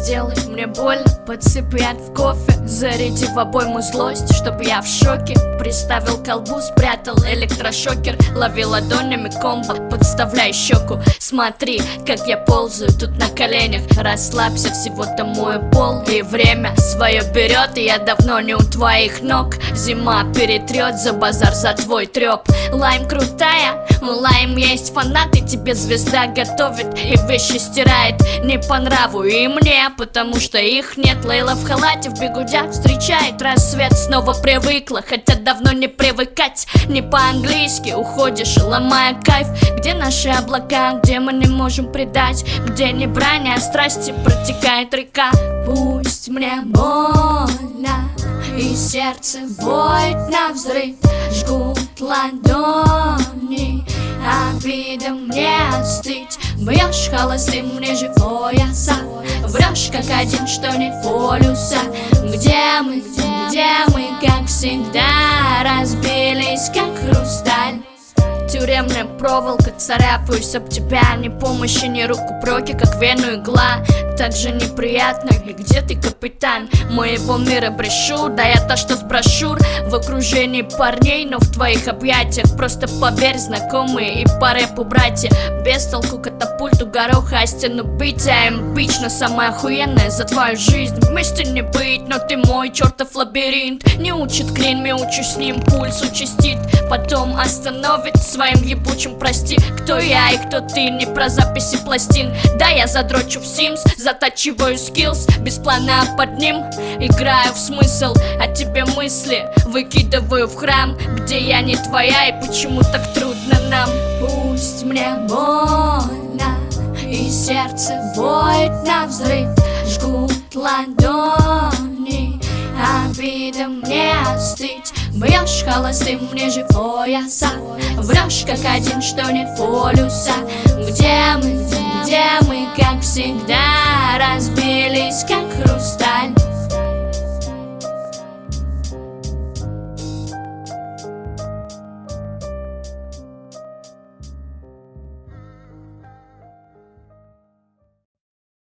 сделай мне больно, подсыпь яд в кофе, заряди в обойму злость, чтоб я в шоке. Приставил к колбу, спрятал электрошокер, лови ладонями комбо, подставляй щеку. Смотри, как я ползаю тут на коленях, расслабься, всего-то мой пол. И время свое берет, и я давно не у твоих ног. Зима перетрет за базар, за твой треп. Лайм крутая, у Лайм есть фанаты, тебе звезда готовит и вещи стирает. Не по нраву и мне, потому что их нет. Лейла в халате, в бигудях встречает рассвет. Снова привыкла, хотя давно не привыкать. Не по-английски уходишь, ломая кайф. Где наши облака, где мы не можем предать, где не брань, а страсти протекает река. Пусть мне больно и сердце воет навзрыд, жгут ладони, обида мне остыть. Бьешь холостым ниже пояса, врешь как один, что нет полюса. Где мы, как всегда, разбились, как хрусталь. Тюремная проволока, царапаюсь об тебя. Ни помощи, ни руку проки, как вену игла. Так же неприятно, и где ты, капитан моего мира? Брешу, да я та, что с брошюр. В окружении парней, но в твоих объятиях. Просто поверь, знакомые и по рэпу братья. Без толку катапульту, гороха, а стену бить. А эмпично, самое охуенное за твою жизнь. Вместе не быть, но ты мой чертов лабиринт. Не учит клин, я учусь с ним, пульс участит. Потом остановит своим ебучим прости. Кто я и кто ты, не про записи пластин. Да, я задрочу в Sims, затачиваю скиллс. Без плана под ним играю в смысл. А тебе мысли выкидываю в храм, где я не твоя и почему так трудно нам. Пусть мне больно и сердце воет навзрыд, жгут ладони, обида мне остыть. Бьешь холостым ниже пояса, врешь как один, что нет полюса. Где мы, как всегда, разбились, как хрусталь.